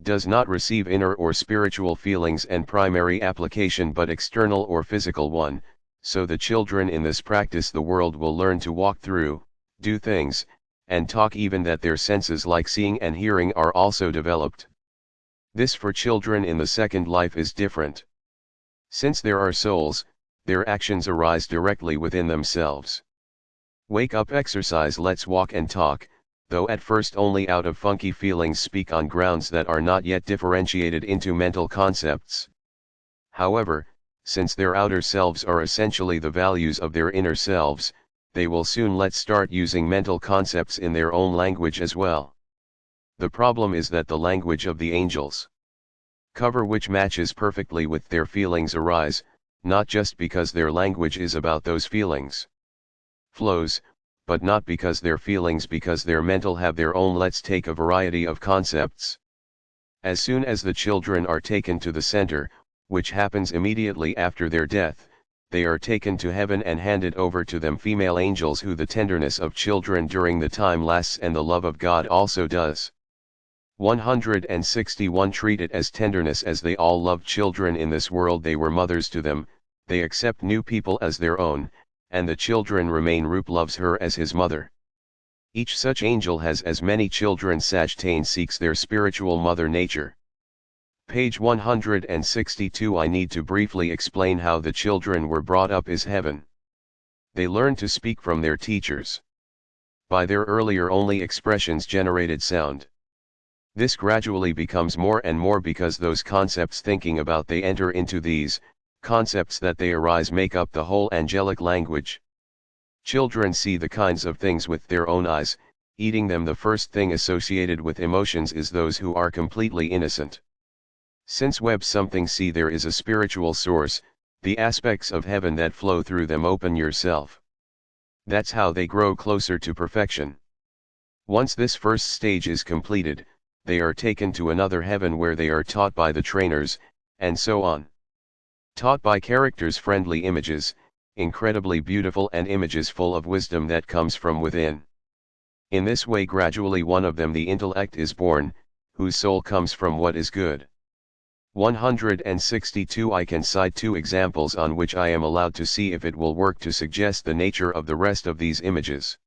does not receive inner or spiritual feelings and primary application but external or physical one, so the children in this practice the world will learn to walk through, do things, and talk even that their senses like seeing and hearing are also developed. This for children in the second life is different. Since there are souls, their actions arise directly within themselves. Wake up exercise let's walk and talk, though at first only out of funky feelings speak on grounds that are not yet differentiated into mental concepts. However, since their outer selves are essentially the values of their inner selves, they will soon let's start using mental concepts in their own language as well. The problem is that the language of the angels cover which matches perfectly with their feelings arise, not just because their language is about those feelings. Flows, but not because their feelings because their mental have their own let's take a variety of concepts. As soon as the children are taken to the center, which happens immediately after their death, they are taken to heaven and handed over to them female angels who the tenderness of children during the time lasts and the love of God also does. 161 Treat it as tenderness as they all loved children in this world they were mothers to them, they accept new people as their own, and the children remain Rup loves her as his mother. Each such angel has as many children Sajtain seeks their spiritual mother nature. Page 162 I need to briefly explain how the children were brought up is heaven. They learn to speak from their teachers. By their earlier only expressions generated sound. This gradually becomes more and more because those concepts thinking about they enter into these, concepts that they arise make up the whole angelic language. Children see the kinds of things with their own eyes, eating them the first thing associated with emotions is those who are completely innocent. Since web something see there is a spiritual source, the aspects of heaven that flow through them open yourself. That's how they grow closer to perfection. Once this first stage is completed, they are taken to another heaven where they are taught by the trainers, and so on. Taught by characters friendly images, incredibly beautiful and images full of wisdom that comes from within. In this way gradually one of them the intellect is born, whose soul comes from what is good. 162 I can cite two examples on which I am allowed to see if it will work to suggest the nature of the rest of these images.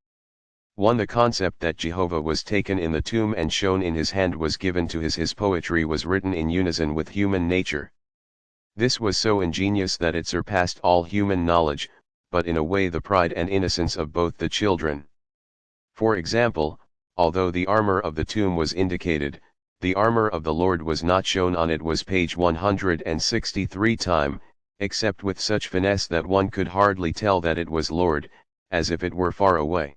1. The concept that Jehovah was taken in the tomb and shown in his hand was given to his poetry was written in unison with human nature. This was so ingenious that it surpassed all human knowledge, but in a way the pride and innocence of both the children. For example, although the armor of the tomb was indicated, the armor of the Lord was not shown on it was page 163 time, except with such finesse that one could hardly tell that it was Lord, as if it were far away.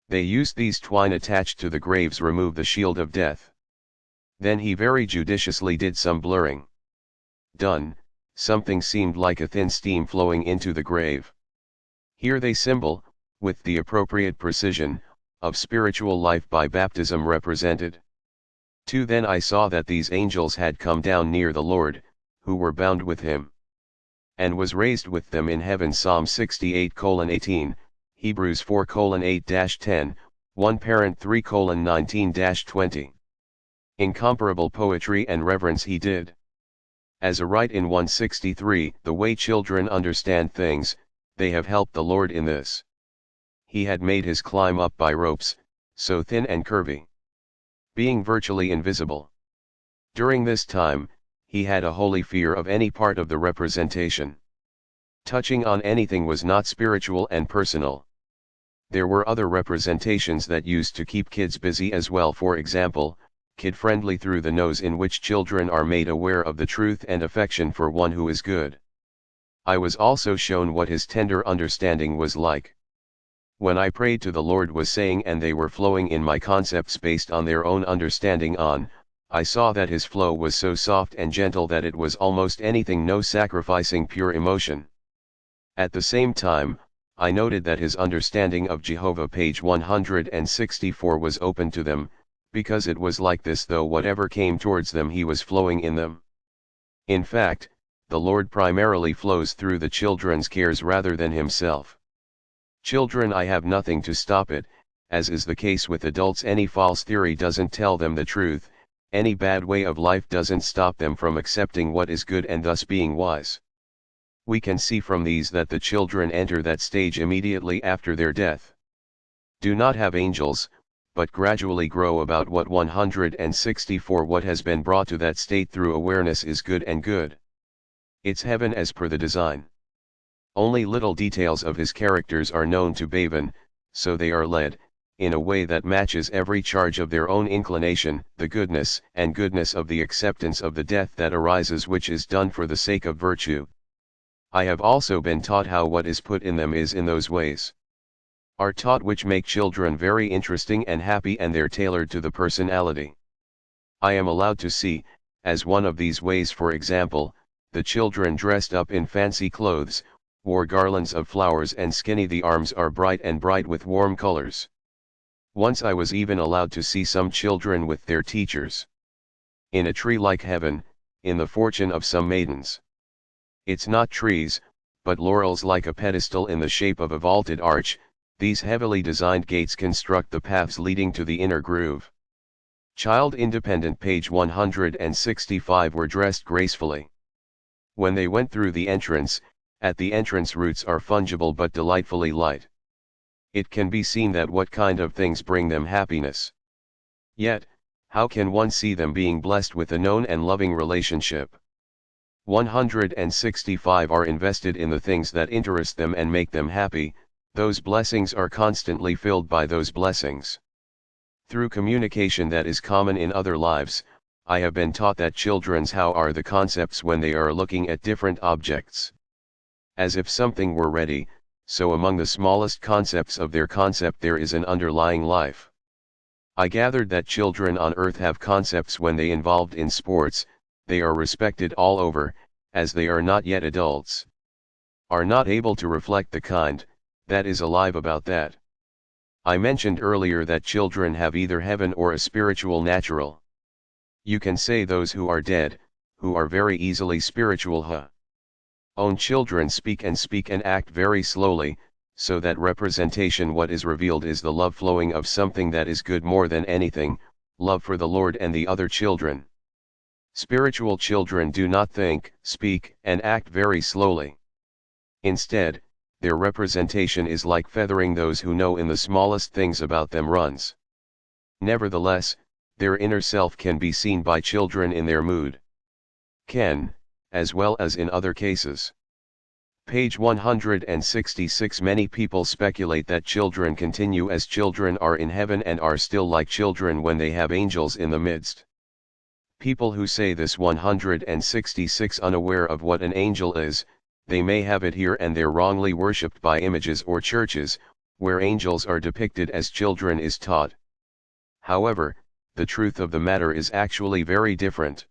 They used these twine attached to the graves remove the shield of death. Then he very judiciously did some blurring. Done, something seemed like a thin steam flowing into the grave. Here they symbol, with the appropriate precision, of spiritual life by baptism represented. 2. Then I saw that these angels had come down near the Lord, who were bound with him. And was raised with them in heaven Psalm 68:18, Hebrews 4:8-10, 1 Parent 3:19-20. Incomparable poetry and reverence he did. As a right in 163, the way children understand things, they have helped the Lord in this. He had made his climb up by ropes, so thin and curvy, being virtually invisible. During this time, he had a holy fear of any part of the representation. Touching on anything was not spiritual and personal. There were other representations that used to keep kids busy as well, for example, kid-friendly through the nose in which children are made aware of the truth and affection for one who is good. I was also shown what his tender understanding was like. When I prayed to the Lord was saying and they were flowing in my concepts based on their own understanding on, I saw that his flow was so soft and gentle that it was almost anything no sacrificing pure emotion. At the same time, I noted that his understanding of Jehovah page 164 was open to them, because it was like this though whatever came towards them he was flowing in them. In fact, the Lord primarily flows through the children's cares rather than himself. Children I have nothing to stop it, as is the case with adults any false theory doesn't tell them the truth, Any bad way of life doesn't stop them from accepting what is good and thus being wise. We can see from these that the children enter that stage immediately after their death. Do not have angels, but gradually grow about what 164 what has been brought to that state through awareness is good and good. It's heaven as per the design. Only little details of his characters are known to Bhavan, so they are led, in a way that matches every charge of their own inclination, the goodness and goodness of the acceptance of the death that arises which is done for the sake of virtue. I have also been taught how what is put in them is in those ways. Are taught which make children very interesting and happy and they're tailored to the personality. I am allowed to see, as one of these ways for example, the children dressed up in fancy clothes, wore garlands of flowers and skinny the arms are bright and bright with warm colors. Once I was even allowed to see some children with their teachers. In a tree like heaven, in the fortune of some maidens. It's not trees, but laurels like a pedestal in the shape of a vaulted arch, these heavily designed gates construct the paths leading to the inner groove. Child Independent page 165 were dressed gracefully. When they went through the entrance, at the entrance roots are fungible but delightfully light. It can be seen that what kind of things bring them happiness. Yet, how can one see them being blessed with a known and loving relationship? 165 are invested in the things that interest them and make them happy, those blessings are constantly filled by those blessings. Through communication that is common in other lives, I have been taught that children's how are the concepts when they are looking at different objects. As if something were ready, so among the smallest concepts of their concept there is an underlying life. I gathered that children on earth have concepts when they involved in sports, they are respected all over, as they are not yet adults. Are not able to reflect the kind, that is alive about that. I mentioned earlier that children have either heaven or a spiritual natural. You can say those who are dead, who are very easily spiritual own children speak and act very slowly, so that representation what is revealed is the love flowing of something that is good more than anything, love for the Lord and the other children. Spiritual children do not think, speak, and act very slowly. Instead, their representation is like feathering those who know in the smallest things about them runs. Nevertheless, their inner self can be seen by children in their mood. Can, as well as in other cases. Page 166 Many people speculate that children continue as children are in heaven and are still like children when they have angels in the midst. People who say this 166 unaware of what an angel is, they may have it here and there wrongly worshipped by images or churches, where angels are depicted as children is taught. However, the truth of the matter is actually very different.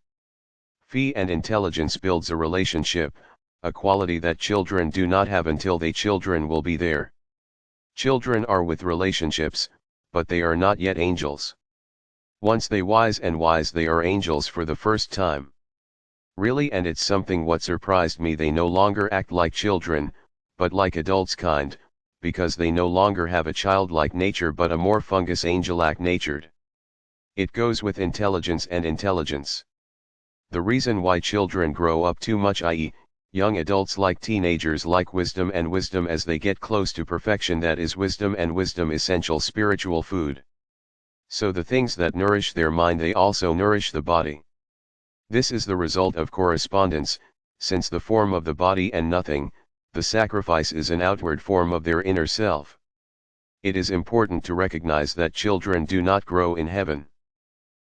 Fee and intelligence builds a relationship, a quality that children do not have until they children will be there. Children are with relationships, but they are not yet angels. Once they wise they are angels for the first time. Really, and it's something what surprised me, they no longer act like children, but like adults kind, because they no longer have a childlike nature but a more fungus angelic natured. It goes with intelligence and intelligence. The reason why children grow up too much, i.e., young adults like teenagers, like wisdom and wisdom as they get close to perfection, that is wisdom and wisdom essential spiritual food. So the things that nourish their mind they also nourish the body. This is the result of correspondence, since the form of the body and nothing, the sacrifice is an outward form of their inner self. It is important to recognize that children do not grow in heaven.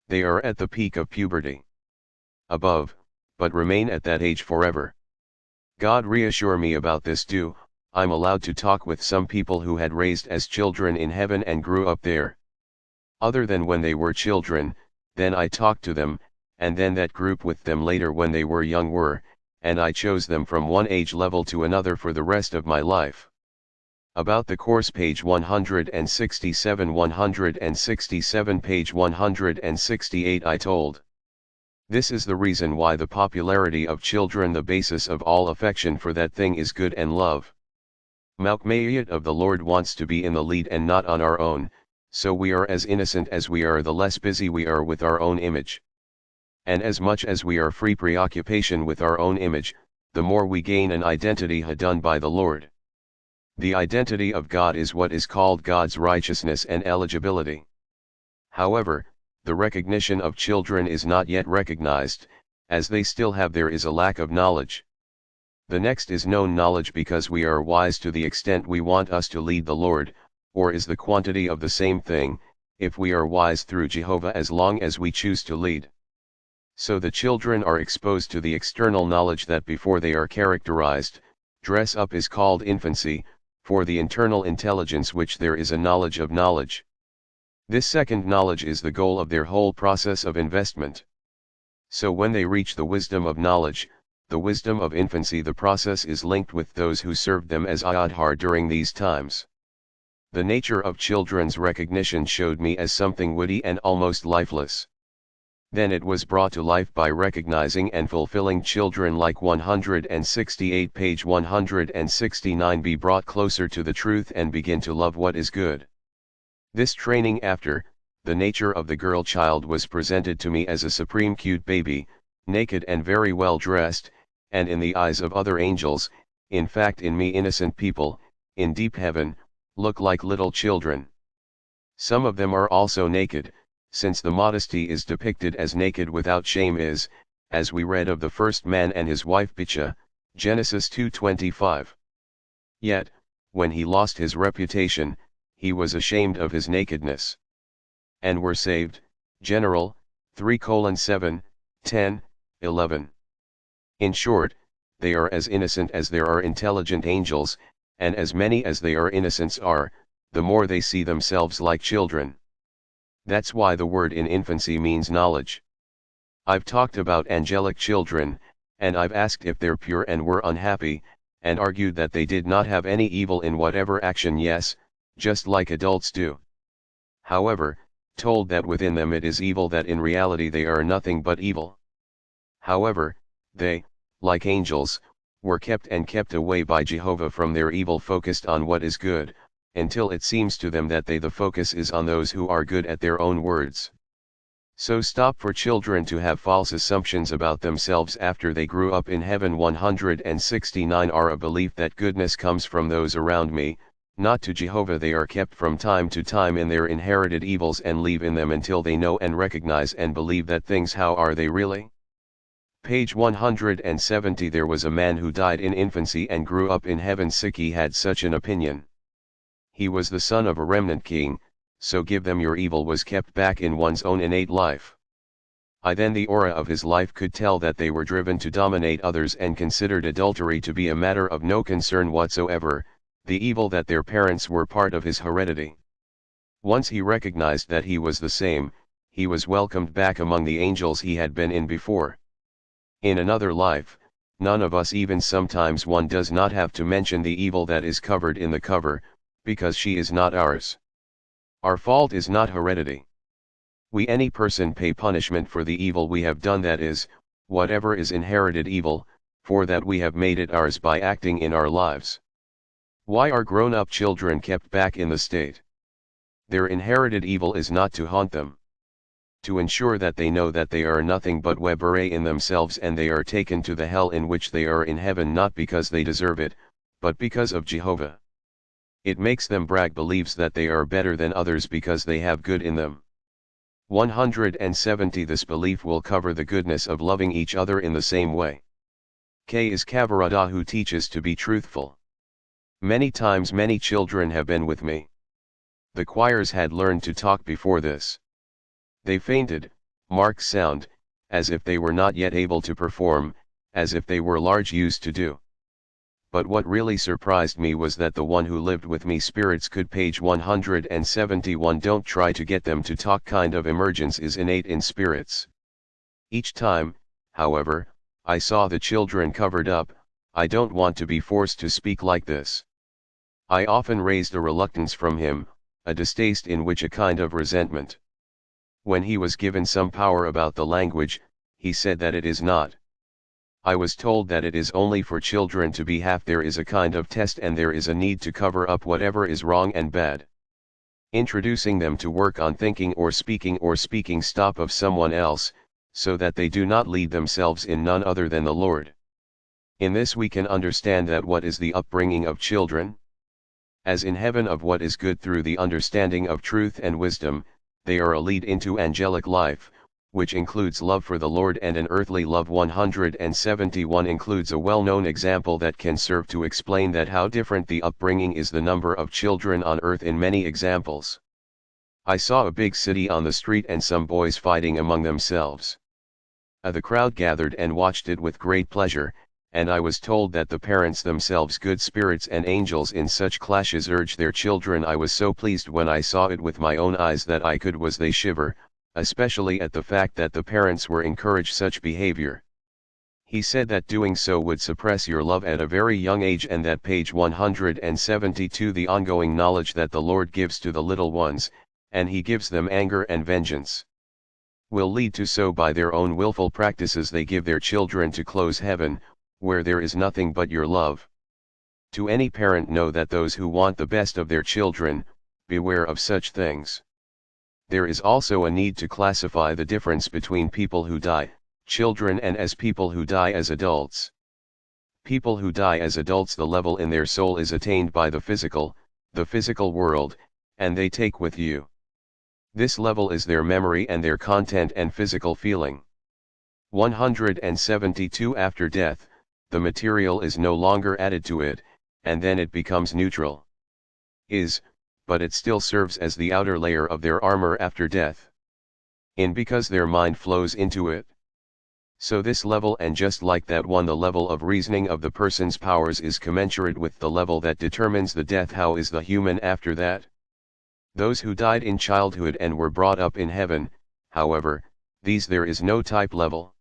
They are at the peak of puberty. Above, but remain at that age forever. God reassure me about this too. I'm allowed to talk with some people who had raised as children in heaven and grew up there. Other than when they were children, then I talked to them, and then that group with them later when they were young were, and I chose them from one age level to another for the rest of my life. About the course page 167 page 168 I told. This is the reason why the popularity of children, the basis of all affection for that thing is good and love. Malkmayat of the Lord wants to be in the lead and not on our own, so we are as innocent as we are, the less busy we are with our own image. And as much as we are free preoccupation with our own image, the more we gain an identity done by the Lord. The identity of God is what is called God's righteousness and eligibility. However, the recognition of children is not yet recognized, as they still have there is a lack of knowledge. The next is known knowledge because we are wise to the extent we want us to lead the Lord, or is the quantity of the same thing, if we are wise through Jehovah as long as we choose to lead. So the children are exposed to the external knowledge that before they are characterized, dress up is called infancy, for the internal intelligence which there is a knowledge of knowledge. This second knowledge is the goal of their whole process of investment. So when they reach the wisdom of knowledge, the wisdom of infancy, the process is linked with those who served them as Ayadhar during these times. The nature of children's recognition showed me as something woody and almost lifeless. Then it was brought to life by recognizing and fulfilling children like 168 page 169 be brought closer to the truth and begin to love what is good. This training after, the nature of the girl child was presented to me as a supreme cute baby, naked and very well dressed, and in the eyes of other angels, in fact in me innocent people, in deep heaven, look like little children. Some of them are also naked, since the modesty is depicted as naked without shame is, as we read of the first man and his wife Bicha, Genesis 2:25. Yet, when he lost his reputation, he was ashamed of his nakedness. And were saved, General, 3:7, 10, 11. In short, they are as innocent as there are intelligent angels, and as many as they are innocents are, the more they see themselves like children. That's why the word in infancy means knowledge. I've talked about angelic children, and I've asked if they're pure and were unhappy, and argued that they did not have any evil in whatever action, yes, just like adults do. However, told that within them it is evil, that in reality they are nothing but evil. However, they, like angels, were kept away by Jehovah from their evil, focused on what is good, until it seems to them that the focus is on those who are good at their own words. So stop for children to have false assumptions about themselves after they grew up in heaven. 169 are a belief that goodness comes from those around me, not to Jehovah. They are kept from time to time in their inherited evils and leave in them until they know and recognize and believe that things. How are they really? Page 170. There was a man who died in infancy and grew up in heaven sick. He had such an opinion. He was the son of a remnant king, so give them your evil was kept back in one's own innate life. Then the aura of his life could tell that they were driven to dominate others and considered adultery to be a matter of no concern whatsoever, the evil that their parents were part of his heredity. Once he recognized that he was the same, he was welcomed back among the angels he had been in before. In another life, none of us, even sometimes one does not have to mention the evil that is covered in the cover, because she is not ours. Our fault is not heredity. We any person pay punishment for the evil we have done, that is, whatever is inherited evil, for that we have made it ours by acting in our lives. Why are grown-up children kept back in the state? Their inherited evil is not to haunt them. To ensure that they know that they are nothing but webere in themselves, and they are taken to the hell in which they are in heaven, not because they deserve it, but because of Jehovah. It makes them brag, believes that they are better than others because they have good in them. 170. This belief will cover the goodness of loving each other in the same way. K is Kavarada, who teaches to be truthful. Many times many children have been with me. The choirs had learned to talk before this. They fainted, marked sound, as if they were not yet able to perform, as if they were large used to do. But what really surprised me was that the one who lived with me spirits could. Page 171. Don't try to get them to talk. Kind of emergence is innate in spirits. Each time, however, I saw the children covered up, I don't want to be forced to speak like this. I often raised a reluctance from him, a distaste in which a kind of resentment. When he was given some power about the language, he said that it is not. I was told that it is only for children to be half. There is a kind of test and there is a need to cover up whatever is wrong and bad. Introducing them to work on thinking or speaking stop of someone else, so that they do not lead themselves in none other than the Lord. In this we can understand that what is the upbringing of children? As in heaven of what is good through the understanding of truth and wisdom, they are a lead into angelic life, which includes love for the Lord and an earthly love. 171 includes a well-known example that can serve to explain that how different the upbringing is. The number of children on earth in many examples. I saw a big city on the street and some boys fighting among themselves. The crowd gathered and watched it with great pleasure, and I was told that the parents themselves, good spirits and angels, in such clashes urge their children. I was so pleased when I saw it with my own eyes that I could was they shiver, especially at the fact that the parents were encourage such behavior. He said that doing so would suppress your love at a very young age, and that page 172 the ongoing knowledge that the Lord gives to the little ones, and he gives them anger and vengeance, will lead to so by their own willful practices they give their children to close heaven, where there is nothing but your love. To any parent know that those who want the best of their children, beware of such things. There is also a need to classify the difference between people who die, children, and as people who die as adults. People who die as adults, the level in their soul is attained by the physical world, and they take with you. This level is their memory and their content and physical feeling. 172 After death, the material is no longer added to it, and then it becomes neutral. But it still serves as the outer layer of their armor after death. Because their mind flows into it. So this level, and just like that one, the level of reasoning of the person's powers is commensurate with the level that determines the death. How is the human after that? Those who died in childhood and were brought up in heaven, however, these there is no type level.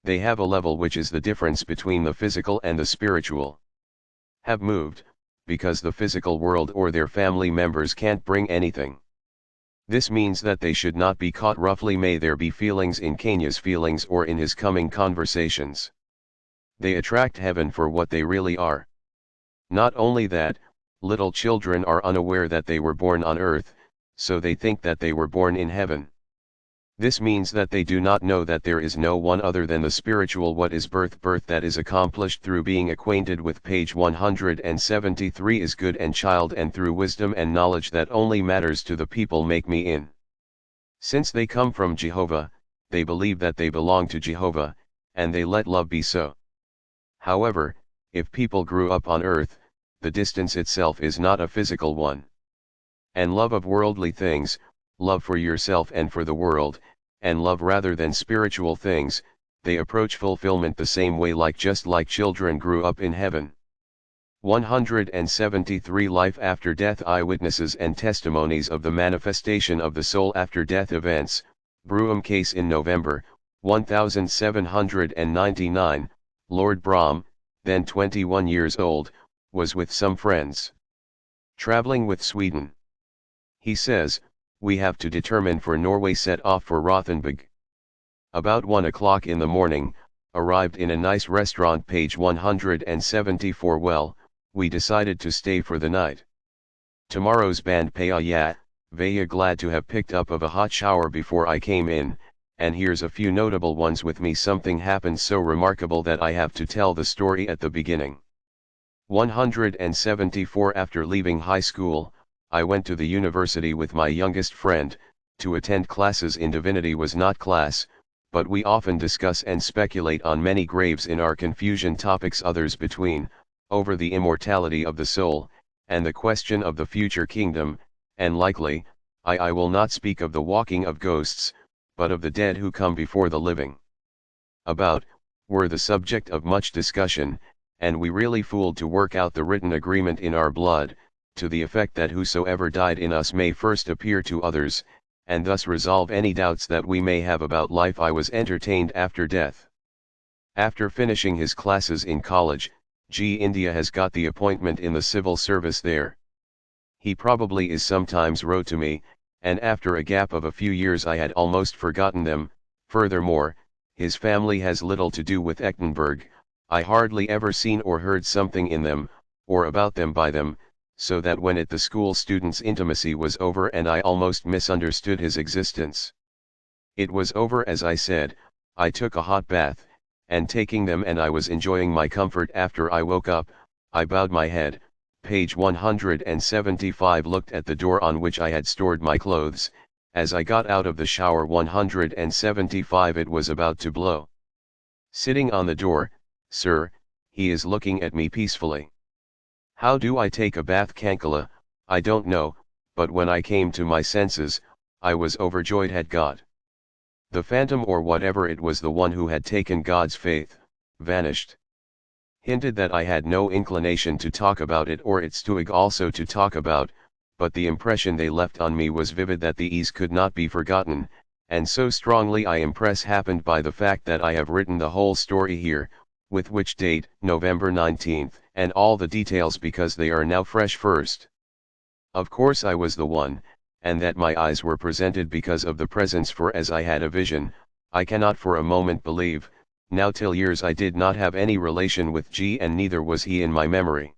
They have a level which is the difference between the physical and the spiritual. Have moved, because the physical world or their family members can't bring anything. This means that they should not be caught roughly. May there be feelings in Kenya's feelings or in his coming conversations. They attract heaven for what they really are. Not only that, little children are unaware that they were born on earth, so they think that they were born in heaven. This means that they do not know that there is no one other than the spiritual. What is birth? Birth that is accomplished through being acquainted with page 173 is good and child, and through wisdom and knowledge that only matters to the people make me in. Since they come from Jehovah, they believe that they belong to Jehovah, and they let love be so. However, if people grew up on earth, the distance itself is not a physical one. And love of worldly things, love for yourself and for the world, and love rather than spiritual things, they approach fulfillment the same way, just like children grew up in heaven. 173 Life after death. Eyewitnesses and testimonies of the manifestation of the soul after death events. Brougham case in November, 1799, Lord Brougham, then 21 years old, was with some friends traveling with Sweden. He says, "We have to determine for Norway, set off for Rothenburg. About 1 o'clock in the morning, arrived in a nice restaurant." Page 174 Well, we decided to stay for the night. Tomorrow's band Paya Vaya glad to have picked up of a hot shower before I came in, and here's a few notable ones with me. Something happened so remarkable that I have to tell the story at the beginning. 174 After leaving high school, I went to the university with my youngest friend, to attend classes in divinity. Was not class, but we often discuss and speculate on many graves in our confusion topics others between, over the immortality of the soul, and the question of the future kingdom, and likely, I will not speak of the walking of ghosts, but of the dead who come before the living. Were the subject of much discussion, and we really fooled to work out the written agreement in our blood, to the effect that whosoever died in us may first appear to others, and thus resolve any doubts that we may have about life. I was entertained after death. After finishing his classes in college, India has got the appointment in the civil service there. He probably is sometimes wrote to me, and after a gap of a few years I had almost forgotten them. Furthermore, his family has little to do with Eckenberg. I hardly ever seen or heard something in them, or about them by them, so that when the school students' intimacy was over and I almost misunderstood his existence. It was over, as I said, I took a hot bath, and taking them and I was enjoying my comfort after I woke up, I bowed my head, page 175 looked at the door on which I had stored my clothes, as I got out of the shower 175 it was about to blow. Sitting on the door, sir, he is looking at me peacefully. How do I take a bath Kankala, I don't know, but when I came to my senses, I was overjoyed at God. The phantom or whatever it was, the one who had taken God's faith, vanished. Hinted that I had no inclination to talk about it or its tuig also to talk about, but the impression they left on me was vivid that the ease could not be forgotten, and so strongly I impress happened by the fact that I have written the whole story here, with which date, November 19th, and all the details because they are now fresh first. Of course I was the one, and that my eyes were presented because of the presence, for as I had a vision, I cannot for a moment believe, now till years I did not have any relation with G and neither was he in my memory.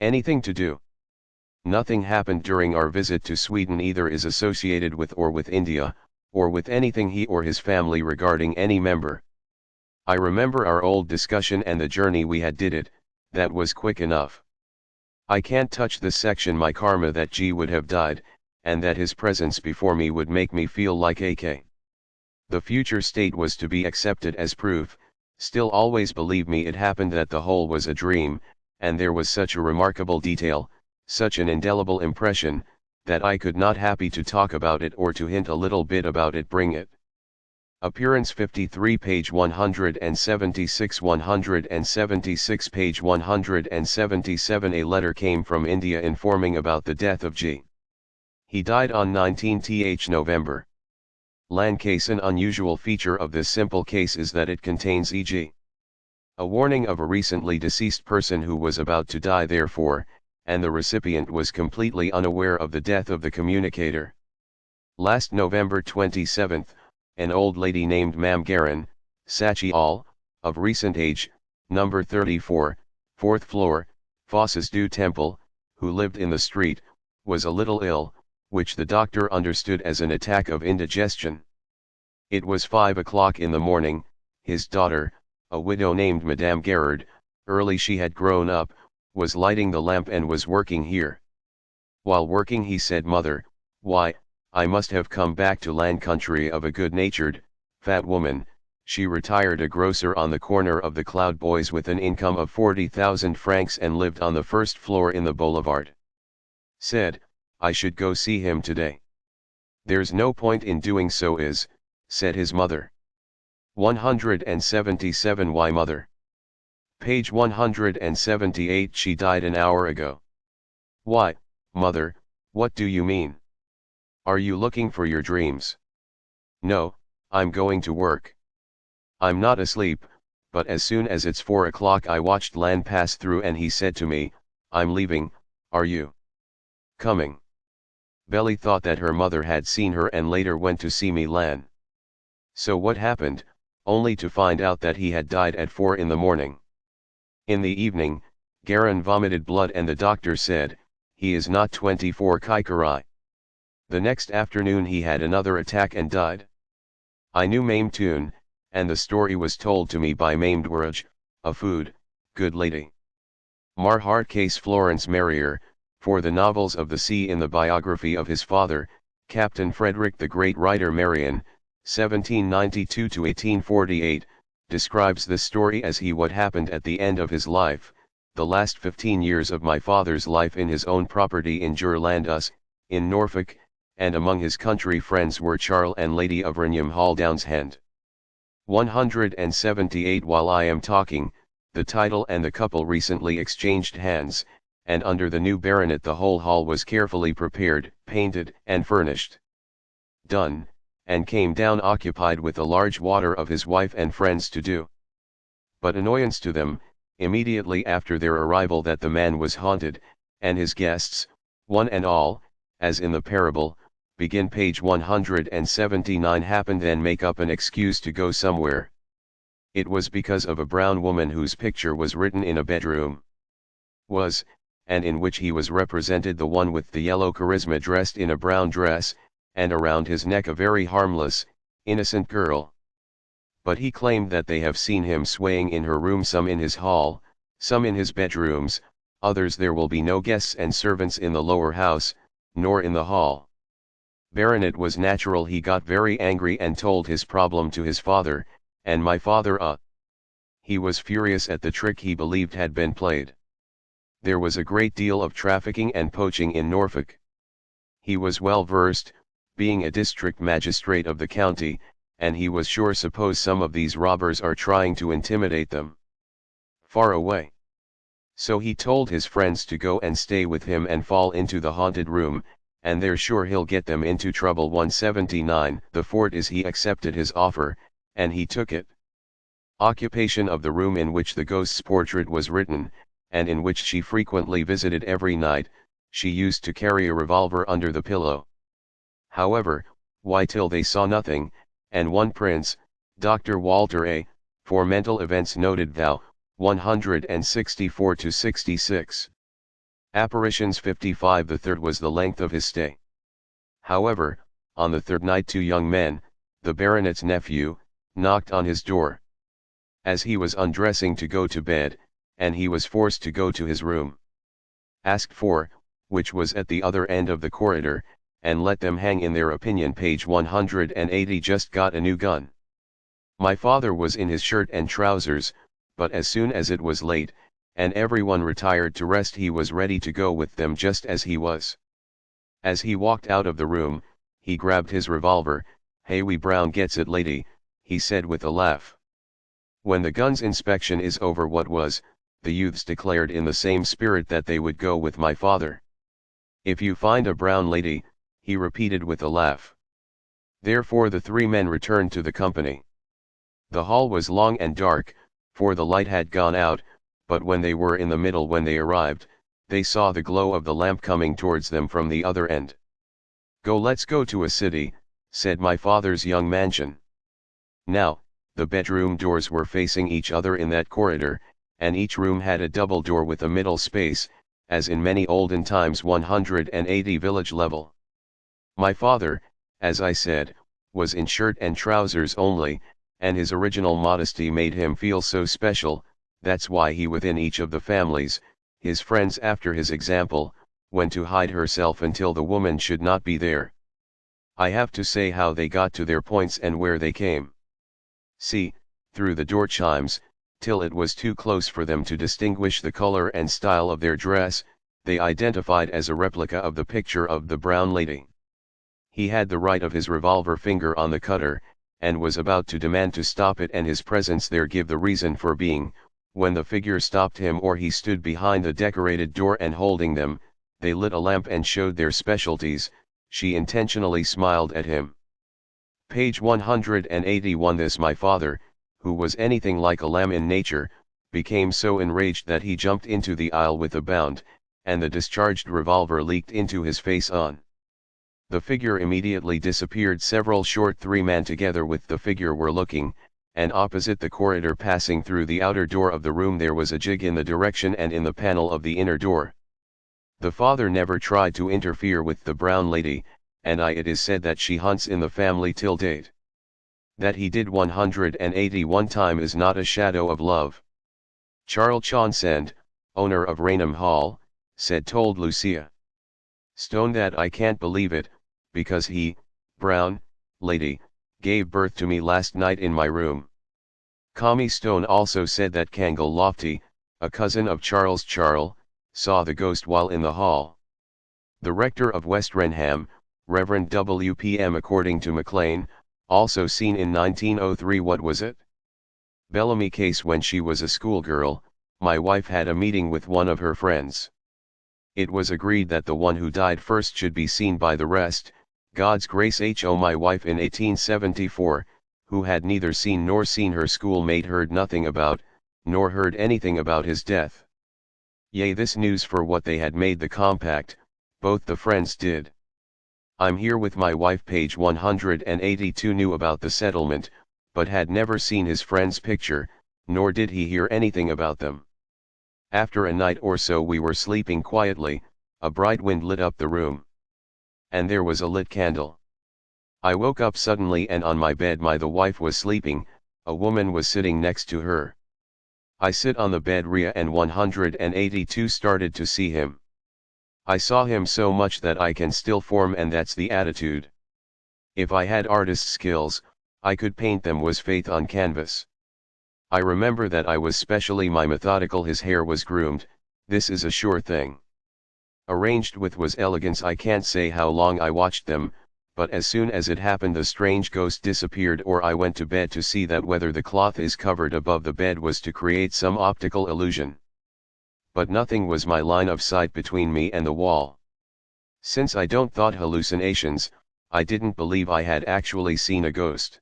Anything to do. Nothing happened during our visit to Sweden either is associated with or with India, or with anything he or his family regarding any member. I remember our old discussion and the journey we had did it, that was quick enough. I can't touch this section my karma that G would have died, and that his presence before me would make me feel like AK. The future state was to be accepted as proof, still always believe me it happened that the whole was a dream, and there was such a remarkable detail, such an indelible impression, that I could not happy to talk about it or to hint a little bit about it bring it. Appearance 53 page 176 176 page 177 A letter came from India informing about the death of G. He died on 19th November. Land case. An unusual feature of this simple case is that it contains e.g. a warning of a recently deceased person who was about to die therefore, and the recipient was completely unaware of the death of the communicator. Last November 27th, an old lady named Mam Garan, Sachial, of recent age, number 34, 4th floor, Fosses Du Temple, who lived in the street, was a little ill, which the doctor understood as an attack of indigestion. It was 5 o'clock in the morning. His daughter, a widow named Madame Gerard, early she had grown up, was lighting the lamp and was working here. While working he said, "Mother, why, I must have come back to land country of a good-natured, fat woman." She retired a grocer on the corner of the Cloud Boys with an income of 40,000 francs and lived on the first floor in the boulevard. Said, "I should go see him today." "There's no point in doing so said his mother. 177 Why mother? Page 178 She died an hour ago. Why, mother, what do you mean? Are you looking for your dreams? No, I'm going to work. I'm not asleep, but as soon as it's 4 o'clock I watched Lan pass through and he said to me, I'm leaving, are you coming? Belly thought that her mother had seen her and later went to see me Lan. So what happened, only to find out that he had died at 4 in the morning. In the evening, Garan vomited blood and the doctor said, he is not 24 Kaikarai. The next afternoon he had another attack and died. I knew Mame Toon, and the story was told to me by Mame Dwaraj, a food, good lady. Marhart case Florence Marrier, for the novels of the sea in the biography of his father, Captain Frederick the Great writer Marion, 1792-1848, describes this story as what happened at the end of his life, the last 15 years of my father's life in his own property in Jurlandus, in Norfolk, and among his country friends were Charles and Lady of Raynham Hall Downshend. 178 While I am talking, the title and the couple recently exchanged hands, and under the new baronet the whole hall was carefully prepared, painted, and furnished. Done, and came down occupied with a large water of his wife and friends to do. But annoyance to them, immediately after their arrival that the man was haunted, and his guests, one and all, as in the parable, begin page 179 happened then make up an excuse to go somewhere. It was because of a brown woman whose picture was written in a bedroom. And in which he was represented the one with the yellow charisma dressed in a brown dress, and around his neck a very harmless, innocent girl. but he claimed that they have seen him swaying in her room, some in his hall, some in his bedrooms, others there will be no guests and servants in the lower house, nor in the hall. Baronet was natural, he got very angry and told his problem to his father, and my father he was furious at the trick he believed had been played. There was a great deal of trafficking and poaching in Norfolk. He was well versed, being a district magistrate of the county, and he was sure suppose some of these robbers are trying to intimidate them far away. So he told his friends to go and stay with him and fall into the haunted room, and they're sure he'll get them into trouble. 179. The fort is he accepted his offer, and he took it. Occupation of the room in which the ghost's portrait was written, and in which she frequently visited every night, she used to carry a revolver under the pillow. However, why till they saw nothing, and one prince, Dr. Walter A., for mental events noted thou, 164-66. Apparitions 55. The third was the length of his stay. However, on the third night 2 young men, the baronet's nephew, knocked on his door. As he was undressing to go to bed, and he was forced to go to his room. Asked for, which was at the other end of the corridor, and let them hang in their opinion. Page 180. Just got a new gun. My father was in his shirt and trousers, but as soon as it was late, and everyone retired to rest, he was ready to go with them just as he was. As he walked out of the room, he grabbed his revolver. "Hey, we Brown gets it, lady," he said with a laugh. When the gun's inspection is over, what was, the youths declared in the same spirit that they would go with my father. "If you find a brown lady," he repeated with a laugh. Therefore the 3 men returned to the company. The hall was long and dark, for the light had gone out, but when they were in the middle when they arrived, they saw the glow of the lamp coming towards them from the other end. Let's go to a city," said my father's young mansion. Now, the bedroom doors were facing each other in that corridor, and each room had a double door with a middle space, as in many olden times. 180. Village level. My father, as I said, was in shirt and trousers only, and his original modesty made him feel so special, that's why he within each of the families, his friends after his example, went to hide herself until the woman should not be there. I have to say how they got to their points and where they came. See, through the door chimes, till it was too close for them to distinguish the color and style of their dress, they identified as a replica of the picture of the brown lady. He had the right of his revolver finger on the cutter, and was about to demand to stop it and his presence there give the reason for being, when the figure stopped him, or he stood behind the decorated door and holding them, they lit a lamp and showed their specialties. She intentionally smiled at him. Page 181. This my father, who was anything like a lamb in nature, became so enraged that he jumped into the aisle with a bound, and the discharged revolver leaked into his face. The figure immediately disappeared. Several short 3 men together with the figure were looking, and opposite the corridor passing through the outer door of the room there was a jig in the direction and in the panel of the inner door. The father never tried to interfere with the brown lady, and it is said that she hunts in the family till date. That he did 181 time is not a shadow of love. Charles Chauncend, owner of Raynham Hall, told Lucia Stone that I can't believe it, because he, brown, lady, gave birth to me last night in my room. Comey Stone also said that Kangle Lofty, a cousin of Charles saw the ghost while in the hall. The rector of West Wrenham, Reverend W.P.M. according to Maclean, also seen in 1903. What was it? Bellamy case. When she was a schoolgirl, my wife had a meeting with one of her friends. It was agreed that the one who died first should be seen by the rest. God's grace. My wife in 1874, who had neither seen nor seen her schoolmate, heard nothing about, nor heard anything about his death. Yea, this news for what they had made the compact, both the friends did. I'm here with my wife. Page 182. Knew about the settlement, but had never seen his friend's picture, nor did he hear anything about them. After a night or so we were sleeping quietly, a bright wind lit up the room. And there was a lit candle. I woke up suddenly, and on my bed the wife was sleeping, A woman was sitting next to her. I sit on the bed Ria and 182 started to see him. I saw him so much that I can still form, and that's the attitude. If I had artist skills, I could paint them was faith on canvas. I remember that I was specially my methodical, his hair was groomed, this is a sure thing. Arranged with was elegance. I can't say how long I watched them, but as soon as it happened the strange ghost disappeared, or I went to bed to see that whether the cloth is covered above the bed was to create some optical illusion. But nothing was my line of sight between me and the wall. Since I don't thought hallucinations, I didn't believe I had actually seen a ghost.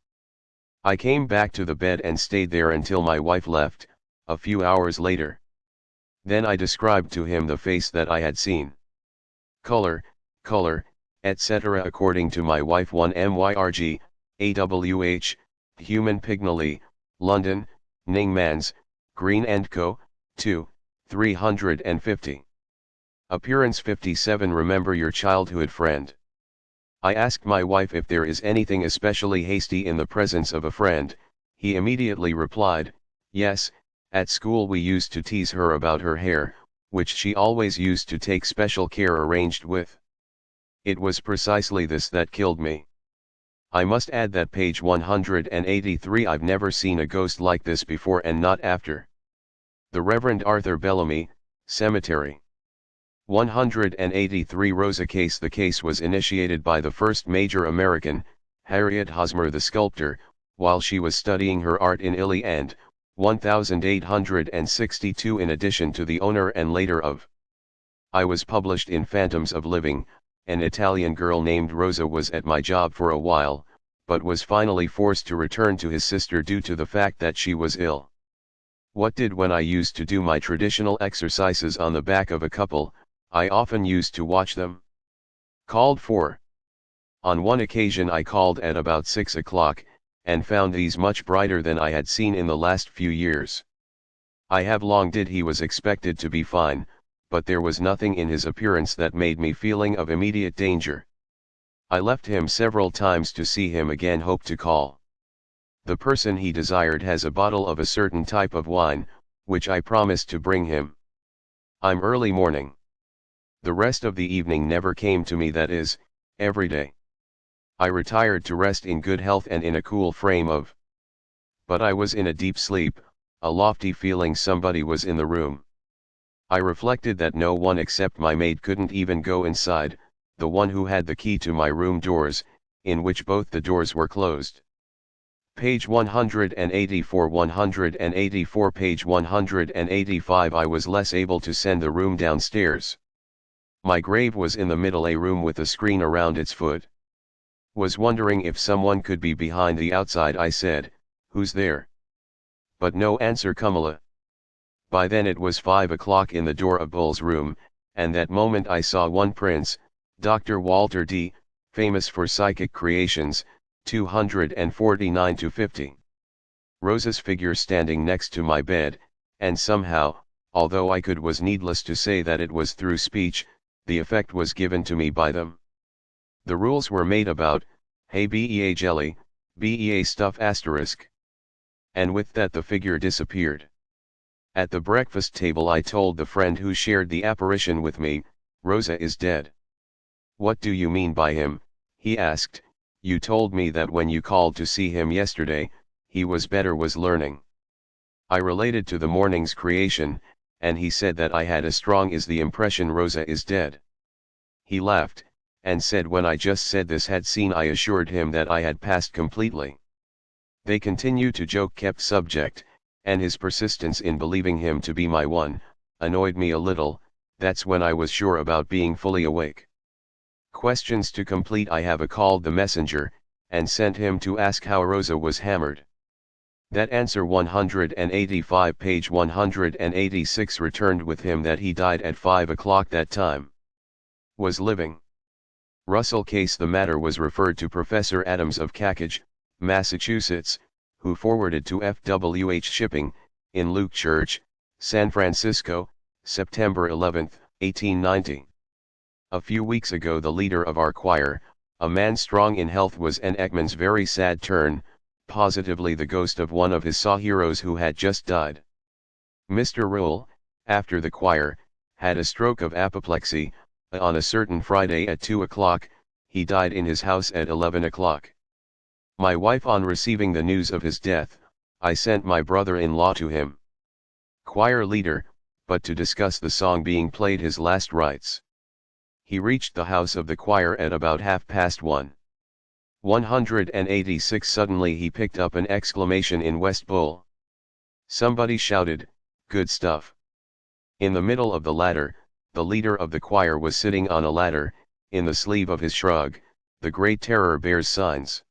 I came back to the bed and stayed there until my wife left, a few hours later. Then I described to him the face that I had seen. Color, etc. According to my wife, 1 Myrg, AWH, Human Pignally, London, Ningmans, Green & Co., 2, 350. Appearance 57. Remember your childhood friend. I asked my wife if there is anything especially hasty in the presence of a friend. He immediately replied, yes, at school we used to tease her about her hair, which she always used to take special care arranged with. It was precisely this that killed me. I must add that page 183, I've never seen a ghost like this before and not after. The Reverend Arthur Bellamy, Cemetery. 183 Rosa case. The case was initiated by the first major American, Harriet Hosmer the sculptor, while she was studying her art in Italy, and 1862 in addition to the owner and later of. I was published in Phantoms of Living. An Italian girl named Rosa was at my job for a while, but was finally forced to return to his sister due to the fact that she was ill. What did when I used to do my traditional exercises on the back of a couple, I often used to watch them. Called for. On one occasion I called at about 6 o'clock, and found these much brighter than I had seen in the last few years. I have long did he was expected to be fine, but there was nothing in his appearance that made me feeling of immediate danger. I left him several times to see him again, hope to call. The person he desired has a bottle of a certain type of wine, which I promised to bring him. I'm early morning. The rest of the evening never came to me, that is, every day. I retired to rest in good health and in a cool frame of. But I was in a deep sleep, a lofty feeling somebody was in the room. I reflected that no one except my maid couldn't even go inside, the one who had the key to my room doors, in which both the doors were closed. Page 184 Page 185 I was less able to send the room downstairs. My grave was in the middle, a room with a screen around its foot. Was wondering if someone could be behind the outside. I said, who's there? But no answer. Kamala. By then it was 5 o'clock in the door of Bull's room, and that moment I saw one Prince, Dr. Walter D., famous for psychic creations, 249-50. Rosa's figure standing next to my bed, and somehow, although I could was needless to say that it was through speech, the effect was given to me by them. The rules were made about, hey bea jelly, bea stuff asterisk. And with that the figure disappeared. At the breakfast table I told the friend who shared the apparition with me, Rosa is dead. What do you mean by him? He asked. You told me that when you called to see him yesterday, he was better, was learning. I related to the morning's creation, and he said that I had as strong as the impression Rosa is dead. He laughed, and said when I just said this had seen, I assured him that I had passed completely. They continue to joke, kept subject, and his persistence in believing him to be my one, annoyed me a little. That's when I was sure about being fully awake. Questions to complete. I have called the messenger, and sent him to ask how Rosa was hammered. That answer 185 Page 186 returned with him that he died at 5 o'clock that time. Was living. Russell case. The matter was referred to Professor Adams of Cackage, Massachusetts, who forwarded to FWH Shipping, in Luke Church, San Francisco, September 11, 1890. A few weeks ago the leader of our choir, a man strong in health, was an Ekman's very sad turn, positively the ghost of one of his saw heroes who had just died. Mr. Rule, after the choir, had a stroke of apoplexy. On a certain Friday at 2 o'clock, he died in his house at 11 o'clock. My wife, on receiving the news of his death, I sent my brother-in-law to him. Choir leader, but to discuss the song being played his last rites. He reached the house of the choir at about 1:30. 186. Suddenly he picked up an exclamation in West Bull. Somebody shouted, "Good stuff." In the middle of the ladder, the leader of the choir was sitting on a ladder. In the sleeve of his shrug, the Great Terror bears signs.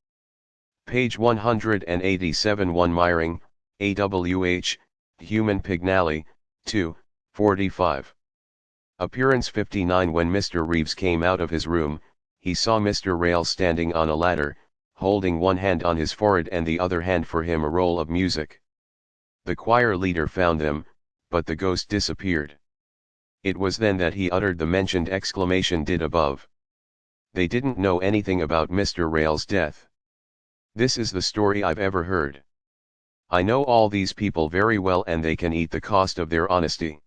Page 187. 1 Myring, AWH, Human Pignally, 2, 45. Appearance 59. When Mr. Reeves came out of his room, he saw Mr. Rail standing on a ladder, holding one hand on his forehead and the other hand for him a roll of music. The choir leader found them, but the ghost disappeared. It was then that he uttered the mentioned exclamation did above. They didn't know anything about Mr. Rail's death. This is the story I've ever heard. I know all these people very well and they can eat the cost of their honesty.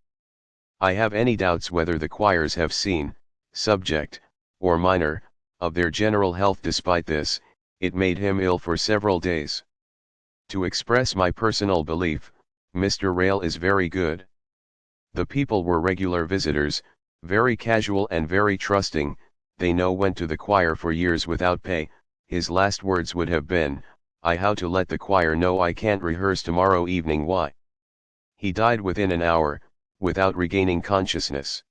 I have any doubts whether the choirs have seen, subject, or minor, of their general health. Despite this, it made him ill for several days. To express my personal belief, Mr. Rail is very good. The people were regular visitors, very casual and very trusting. They know went to the choir for years without pay. His last words would have been, "I how to let the choir know I can't rehearse tomorrow evening." Why? He died within an hour, without regaining consciousness.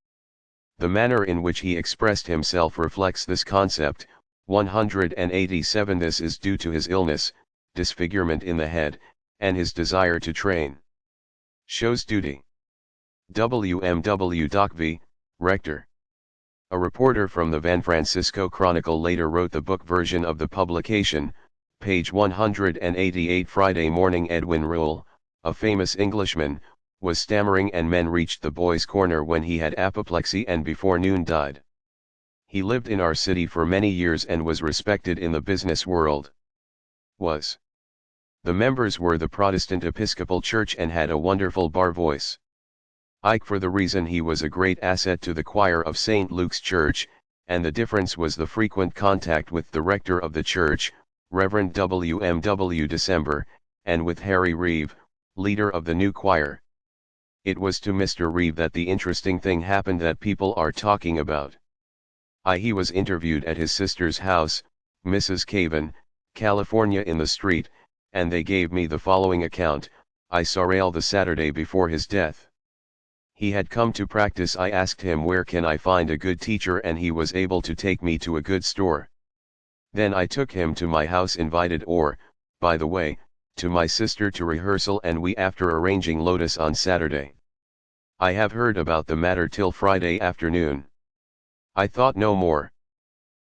The manner in which he expressed himself reflects this concept. 187. This is due to his illness, disfigurement in the head, and his desire to train. Shows duty. WMW Doc V, Rector. A reporter from the San Francisco Chronicle later wrote the book version of the publication. Page 188. Friday morning. Edwin Rule, a famous Englishman, was stammering and men reached the boys' corner when he had apoplexy and before noon died. He lived in our city for many years and was respected in the business world. The members were the Protestant Episcopal Church and had a wonderful bar voice. Ike, for the reason he was a great asset to the choir of St. Luke's Church, and the difference was the frequent contact with the rector of the church, Reverend WMW December, and with Harry Reeve, leader of the new choir. It was to Mr. Reeve that the interesting thing happened that people are talking about. He was interviewed at his sister's house, Mrs. Cavan, California, in the street, and they gave me the following account. I saw Rail the Saturday before his death. He had come to practice. I asked him where can I find a good teacher, and he was able to take me to a good store. Then I took him to my house, invited by the way, to my sister to rehearsal, and we after arranging Lotus on Saturday. I have heard about the matter till Friday afternoon. I thought no more.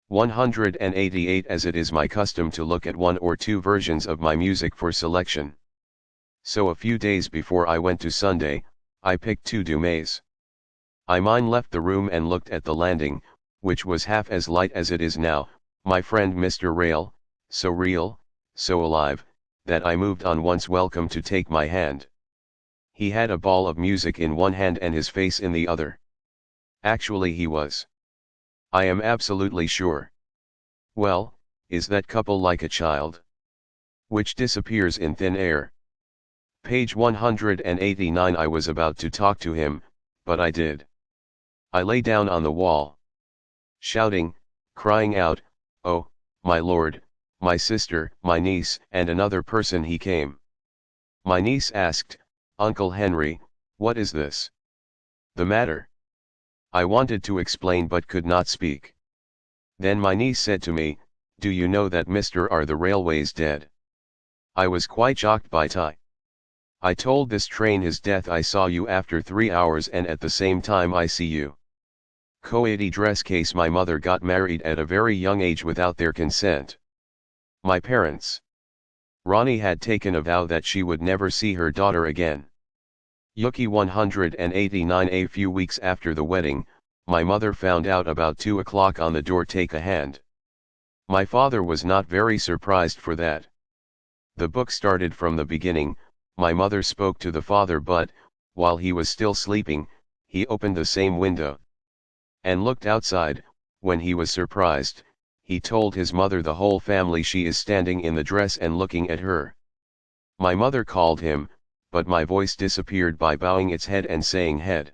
188. As it is my custom to look at one or two versions of my music for selection. So a few days before I went to Sunday, I picked 2 Dumais. Mine left the room and looked at the landing, which was half as light as it is now. My friend Mr. Rail, so real, so alive, that I moved on once welcome to take my hand. He had a ball of music in one hand and his face in the other. Actually he was. I am absolutely sure. Well, is that couple like a child? Which disappears in thin air. Page 189. I was about to talk to him, but I did. I lay down on the wall. Shouting, crying out, "Oh, my lord, my sister, my niece," and another person. He came. My niece asked, "Uncle Henry, what is this? The matter?" I wanted to explain but could not speak. Then my niece said to me, "Do you know that Mr. R. the railway's dead?" I was quite shocked by it. I told this train his death. I saw you after 3 hours and at the same time I see you. Coady dress case. My mother got married at a very young age without their consent. My parents. Ronnie had taken a vow that she would never see her daughter again. Yuki 189. A few weeks after the wedding, my mother found out about 2 o'clock on the door. Take a hand. My father was not very surprised for that. The book started from the beginning. My mother spoke to the father, but, while he was still sleeping, he opened the same window and looked outside. When he was surprised, he told his mother the whole family she is standing in the dress and looking at her. My mother called him, but my voice disappeared by bowing its head and saying head.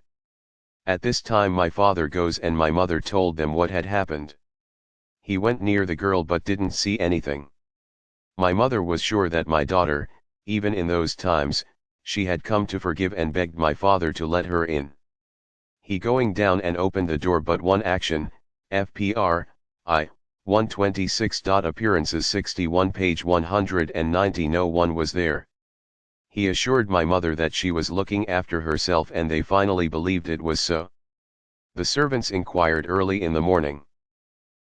At this time my father goes and my mother told them what had happened. He went near the girl but didn't see anything. My mother was sure that my daughter, even in those times, she had come to forgive and begged my father to let her in. He going down and opened the door, but one action, FPR, I, 126. Appearances 61 page 190. No one was there. He assured my mother that she was looking after herself and they finally believed it was so. The servants inquired early in the morning.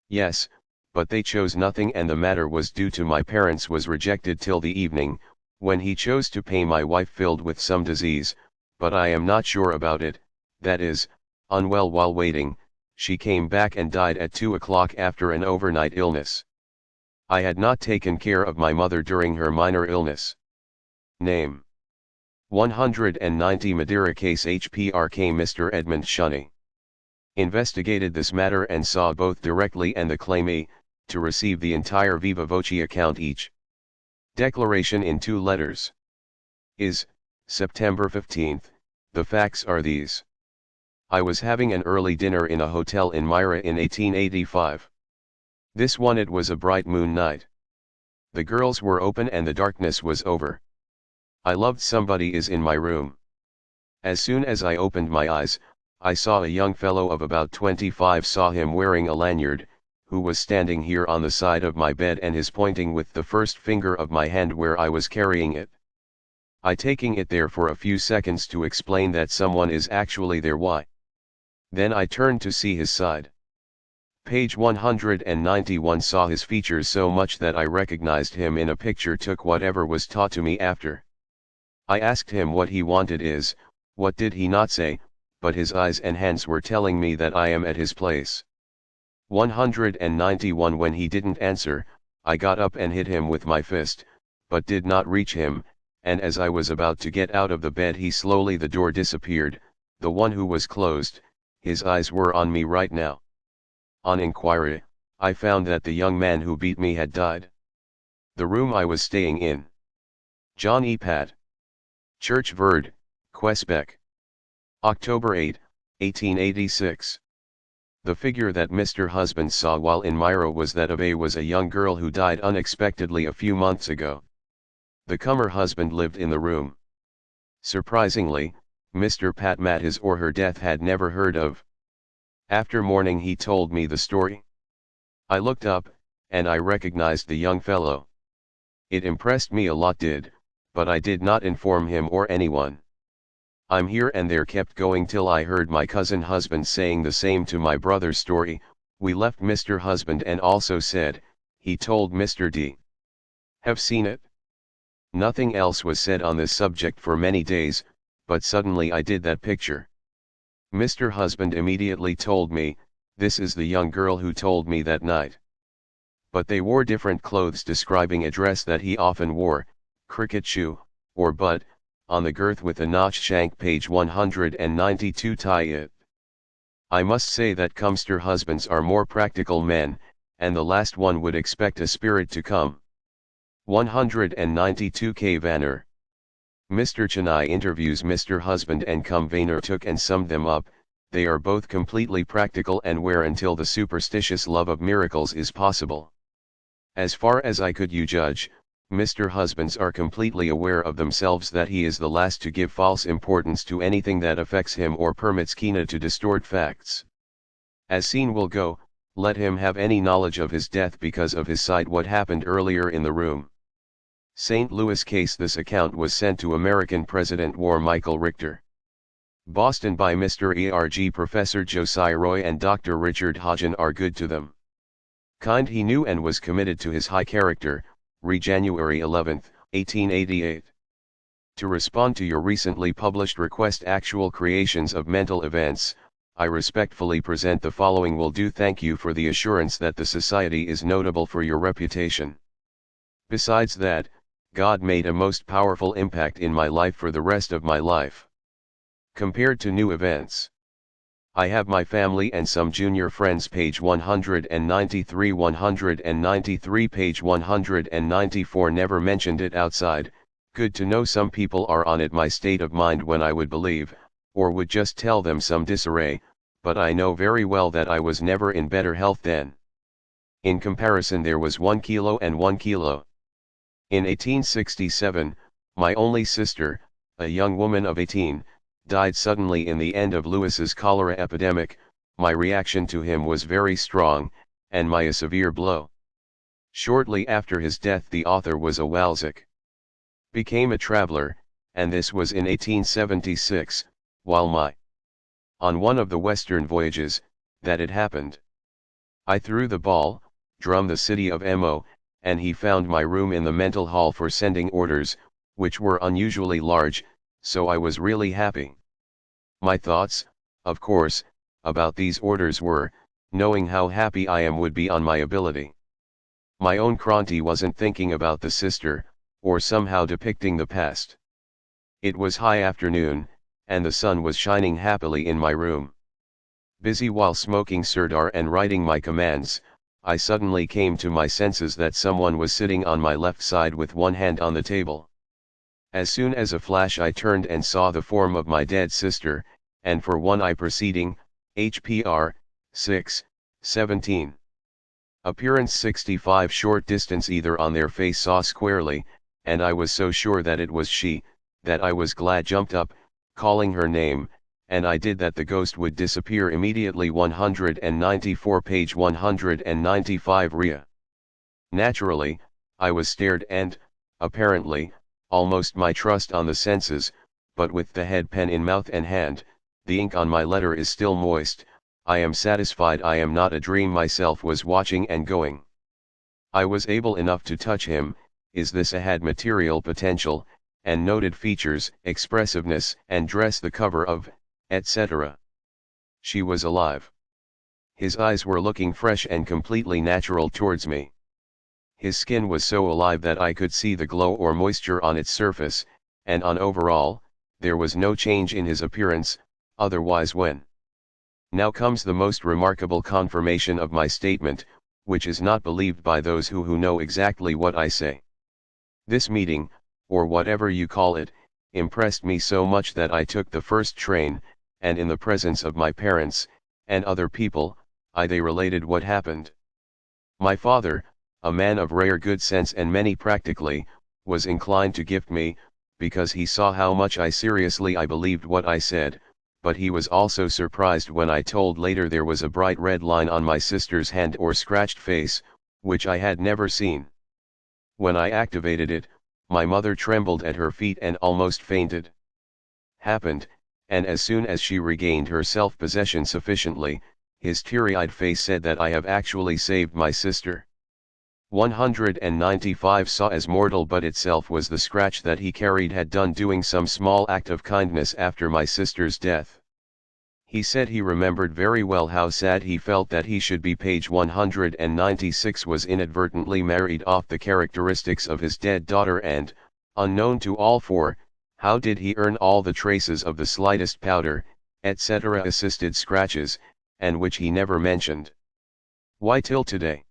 Yes, but they chose nothing and the matter was due to my parents was rejected till the evening, when he chose to pay my wife filled with some disease, but I am not sure about it, that is, unwell while waiting. She came back and died at 2 o'clock after an overnight illness. I had not taken care of my mother during her minor illness. Name: 190 Madeira Case HPRK. Mr. Edmund Shunny investigated this matter and saw both directly and the claimee, to receive the entire viva voce account each. Declaration in 2 letters. Is, September 15. The facts are these. I was having an early dinner in a hotel in Myra in 1885. This one it was a bright moon night. The girls were open and the darkness was over. I loved somebody is in my room. As soon as I opened my eyes, I saw a young fellow of about 25, saw him wearing a lanyard, who was standing here on the side of my bed and is pointing with the first finger of my hand where I was carrying it. I taking it there for a few seconds to explain that someone is actually there. Why? Then I turned to see his side. Page 191. Saw his features so much that I recognized him in a picture, took whatever was taught to me after. I asked him what he wanted is, what did he not say, but his eyes and hands were telling me that I am at his place. 191. When he didn't answer, I got up and hit him with my fist, but did not reach him, and as I was about to get out of the bed the door disappeared, the one who was closed. His eyes were on me right now. On inquiry, I found that the young man who beat me had died. The room I was staying in. John E. Pat. Church Verde, Quebec. October 8, 1886. The figure that Mr. Husband saw while in Myra was that of a young girl who died unexpectedly a few months ago. The comer husband lived in the room. Surprisingly, Mr. Pat Matt his or her death had never heard of. After morning he told me the story. I looked up, and I recognized the young fellow. It impressed me a lot but I did not inform him or anyone. I'm here and there kept going till I heard my cousin husband saying the same to my brother's story. We left Mr. Husband and also said, he told Mr. D. Have seen it? Nothing else was said on this subject for many days, but suddenly I did that picture. Mr. Husband immediately told me, this is the young girl who told me that night. But they wore different clothes, describing a dress that he often wore, cricket shoe, or butt, on the girth with a notch shank. Page 192. Tie it. I must say that Cumster husbands are more practical men, and the last one would expect a spirit to come. 192. K. Vanner. Mr. Chennai interviews Mr. Husband and cum Vanner took and summed them up. They are both completely practical and where until the superstitious love of miracles is possible. As far as I could judge, Mr. Husbands are completely aware of themselves that he is the last to give false importance to anything that affects him or permits Kina to distort facts. As scene will go, let him have any knowledge of his death because of his sight what happened earlier in the room. St. Louis case. This account was sent to American President War Michael Richter. Boston by Mr. E.R.G. Professor Josiah Roy and Dr. Richard Hodgen are good to them. Kind he knew and was committed to his high character, January 11, 1888. To respond to your recently published request actual creations of mental events, I respectfully present the following will do. Thank you for the assurance that the Society is notable for your reputation. Besides that, God made a most powerful impact in my life for the rest of my life. Compared to new events, I have my family and some junior friends, page 193, 193, page 194, never mentioned it outside. Good to know some people are on it. My state of mind when I would believe, or would just tell them some disarray, but I know very well that I was never in better health then. In comparison, there was 1 kilo and 1 kilo. In 1867, my only sister, a young woman of 18, died suddenly in the end of Lewis's cholera epidemic. My reaction to him was very strong, and a severe blow. Shortly after his death, the author was a Walsick. Became a traveler, and this was in 1876, while on one of the western voyages, that it happened. I threw the ball, drum the city of Mo, and he found my room in the mental hall for sending orders, which were unusually large, so I was really happy. My thoughts, of course, about these orders were, knowing how happy I would be on my ability. My own Kronti wasn't thinking about the sister, or somehow depicting the past. It was high afternoon, and the sun was shining happily in my room. Busy while smoking Sirdar and writing my commands, I suddenly came to my senses that someone was sitting on my left side with one hand on the table. As soon as a flash I turned and saw the form of my dead sister, and for one eye proceeding, HPR, 6, 17. Appearance 65, short distance either on their face saw squarely, and I was so sure that it was she, that I was glad, jumped up, calling her name, and I did that the ghost would disappear immediately. 194, page 195, Ria. Naturally, I was stared and, apparently, almost my trust on the senses, but with the head pen in mouth and hand, the ink on my letter is still moist. I am satisfied I am not a dream. Myself was watching and going. I was able enough to touch him. Is this a had material potential, and noted features, expressiveness and dress, the cover of, etc. She was alive. His eyes were looking fresh and completely natural towards me. His skin was so alive that I could see the glow or moisture on its surface, and on overall, there was no change in his appearance, otherwise when. Now comes the most remarkable confirmation of my statement, which is not believed by those who know exactly what I say. This meeting, or whatever you call it, impressed me so much that I took the first train, and in the presence of my parents, and other people, they related what happened. My father, a man of rare good sense and many practically, was inclined to gift me, because he saw how much I believed what I said, but he was also surprised when I told later there was a bright red line on my sister's hand or scratched face, which I had never seen. When I activated it, my mother trembled at her feet and almost fainted. Happened, and as soon as she regained her self-possession sufficiently, his teary-eyed face said that I have actually saved my sister. 195 saw as mortal, but itself was the scratch that he carried had done doing some small act of kindness after my sister's death. He said he remembered very well how sad he felt that he should be. Page 196 was inadvertently married off the characteristics of his dead daughter, and, unknown to all four, how did he earn all the traces of the slightest powder, etc. assisted scratches, and which he never mentioned. Why till today?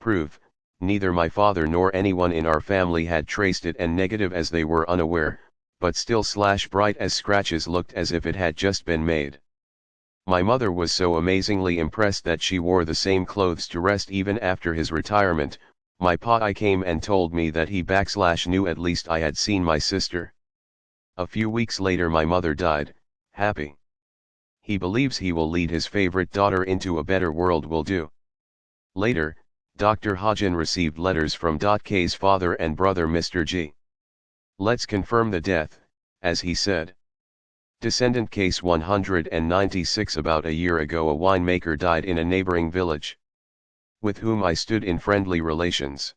Proof: neither my father nor anyone in our family had traced it, and negative as they were unaware, but still bright as scratches looked as if it had just been made. My mother was so amazingly impressed that she wore the same clothes to rest even after his retirement. My pa came and told me that he knew at least I had seen my sister. A few weeks later my mother died, happy. He believes he will lead his favorite daughter into a better world. Will do. Later, Dr. Hodgin received letters from K's father and brother Mr. G. Let's confirm the death, as he said. Descendant case 196. About a year ago a winemaker died in a neighboring village, with whom I stood in friendly relations.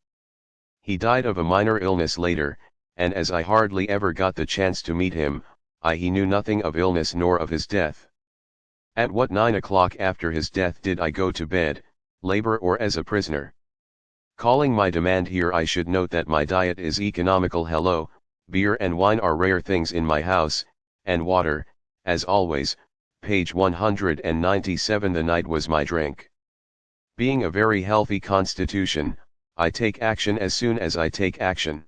He died of a minor illness later, and as I hardly ever got the chance to meet him, he knew nothing of illness nor of his death. At what 9 o'clock after his death did I go to bed, labor or as a prisoner? Calling my demand here, I should note that my diet is economical. Hello, beer and wine are rare things in my house, and water, as always. Page 197. The night was my drink. Being a very healthy constitution, I take action as soon as I take action.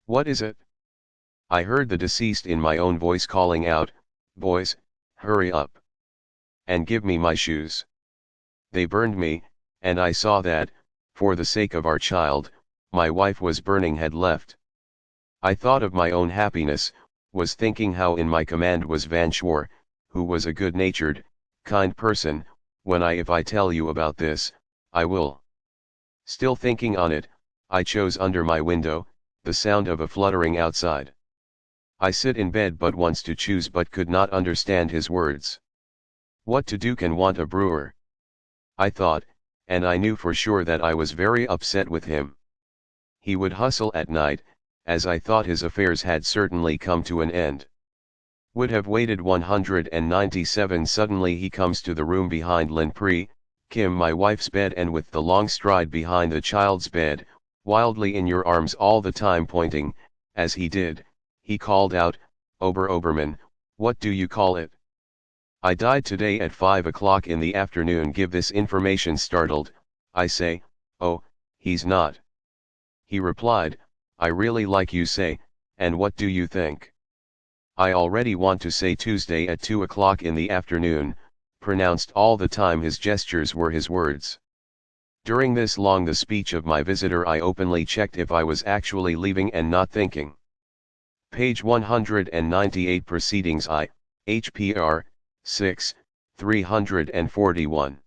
What is it? I heard the deceased in my own voice calling out, "Boys, hurry up and give me my shoes. They burned me," and I saw that, for the sake of our child, my wife was burning had left. I thought of my own happiness, was thinking how in my command was Van Schor, who was a good-natured, kind person, when if I tell you about this, I will. Still thinking on it, I chose under my window, the sound of a fluttering outside. I sit in bed but once to choose but could not understand his words. What to do can want a brewer? I thought, and I knew for sure that I was very upset with him. He would hustle at night, as I thought his affairs had certainly come to an end. Would have waited 197. Suddenly he comes to the room behind Lin Pri, Kim my wife's bed, and with the long stride behind the child's bed, wildly in your arms all the time pointing, as he did, he called out, Oberman, what do you call it? I died today at 5 o'clock in the afternoon. Give this information. Startled, I say, oh, he's not. He replied, I really like you say, and what do you think? I already want to say Tuesday at 2 o'clock in the afternoon, pronounced all the time. His gestures were his words. During this long the speech of my visitor I openly checked if I was actually leaving and not thinking. Page 198. Proceedings I, HPR, 6, 341.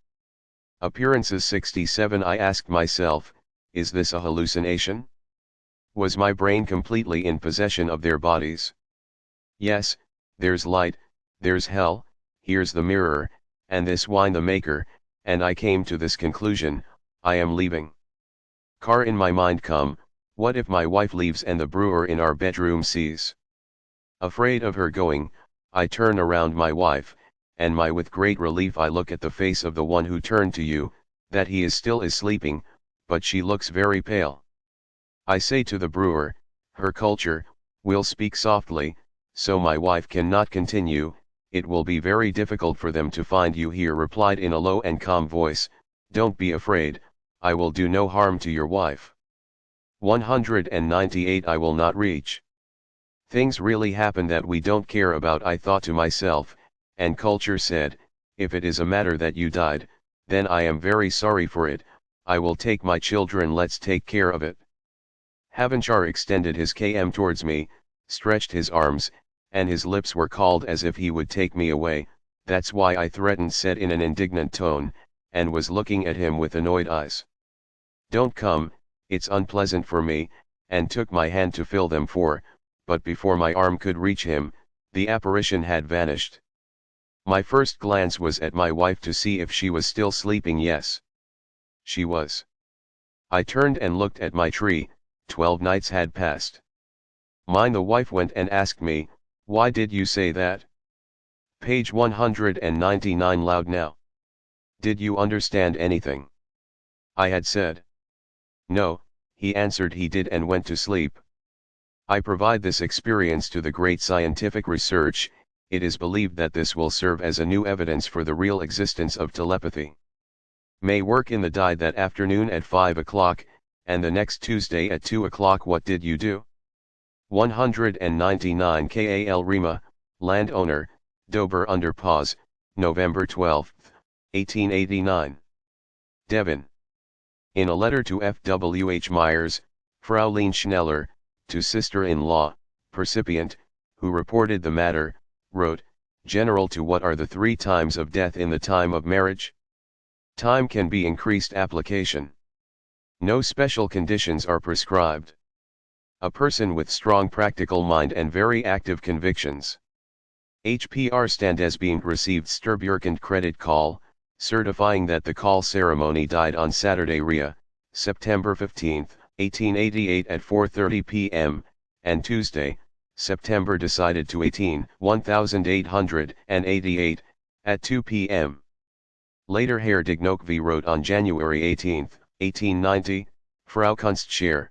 Appearances 67. I asked myself, is this a hallucination? Was my brain completely in possession of their bodies? Yes, there's light, there's hell, here's the mirror, and this wine the maker, and I came to this conclusion, I am leaving. Car in my mind come, what if my wife leaves and the brewer in our bedroom sees? Afraid of her going, I turn around my wife, and with great relief I look at the face of the one who turned to you, that he is still sleeping, but she looks very pale. I say to the brewer, her culture, will speak softly, so my wife cannot continue, it will be very difficult for them to find you here. Replied in a low and calm voice, don't be afraid, I will do no harm to your wife. 198. I will not reach. Things really happen that we don't care about, I thought to myself, and culture said, if it is a matter that you died, then I am very sorry for it, I will take my children, let's take care of it. Havanchar extended his km towards me, stretched his arms, and his lips were called as if he would take me away, that's why I threatened, said in an indignant tone, and was looking at him with annoyed eyes. Don't come, it's unpleasant for me, and took my hand to fill them but before my arm could reach him, the apparition had vanished. My first glance was at my wife to see if she was still sleeping. Yes, she was. I turned and looked at my tree, 12 nights had passed. Mine. The wife went and asked me, why did you say that? Page 199. Loud now. Did you understand anything? I had said. No, he answered he did and went to sleep. I provide this experience to the great scientific research. It is believed that this will serve as a new evidence for the real existence of telepathy. May work in the died that afternoon at 5 o'clock, and the next Tuesday at 2 o'clock. What did you do? 199. Kal Rima, landowner, Dober under pause, November 12, 1889. Devon. In a letter to F.W.H. Myers, Fraulein Schneller, to sister-in-law, percipient, who reported the matter, wrote, General to what are the 3 times of death in the time of marriage? Time can be increased application. No special conditions are prescribed. A person with strong practical mind and very active convictions. HPR stand as being received Sturburkend credit call, certifying that the call ceremony died on Saturday Ria, September 15, 1888 at 4:30 p.m., and Tuesday, September decided to 1888, at 2 p.m. Later Herr Dignokvi wrote on January 18, 1890, Frau Kunstschere.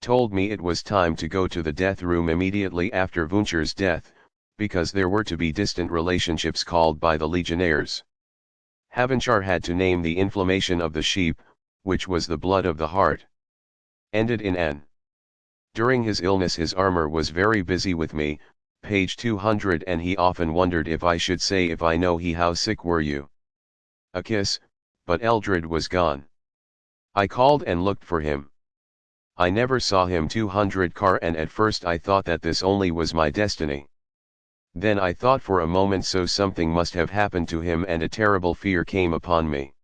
Told me it was time to go to the death room immediately after Wuncher's death, because there were to be distant relationships called by the legionnaires. Havenchar had to name the inflammation of the sheep, which was the blood of the heart. Ended in N. During his illness his armor was very busy with me, page 200, and he often wondered if I should say if I know he how sick were you. A kiss, but Eldred was gone. I called and looked for him. I never saw him 200 car, and at first I thought that this only was my destiny. Then I thought for a moment so something must have happened to him, and a terrible fear came upon me.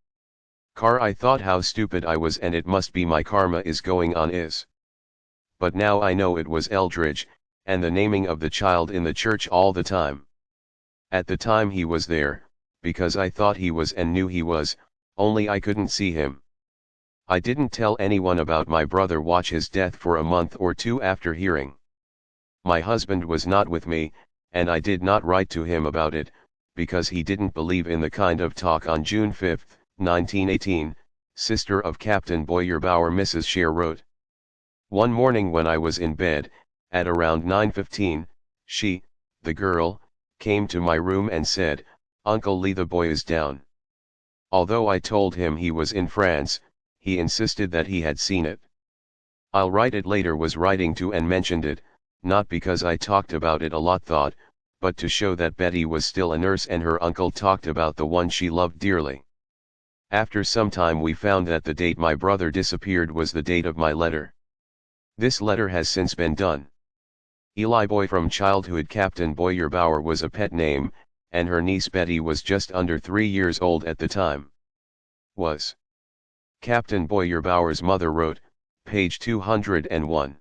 Car, I thought how stupid I was, and it must be my karma is going on is. But now I know it was Eldridge, and the naming of the child in the church all the time. At the time he was there, because I thought he was and knew he was, only I couldn't see him. I didn't tell anyone about my brother watch his death for a month or two after hearing. My husband was not with me, and I did not write to him about it, because he didn't believe in the kind of talk. On June 5, 1918, sister of Captain Boyer-Bauer Mrs. Scheer wrote. One morning when I was in bed, at around 9:15, she, the girl, came to my room and said, "Uncle Lee, the boy is down." Although I told him he was in France, he insisted that he had seen it. I'll write it later was writing to and mentioned it, not because I talked about it a lot thought, but to show that Betty was still a nurse and her uncle talked about the one she loved dearly. After some time we found that the date my brother disappeared was the date of my letter. This letter has since been done. Eli Boy from childhood. Captain Boyer-Bauer was a pet name, and her niece Betty was just under 3 years old at the time. Was. Captain Boyer-Bauer's mother wrote, page 201.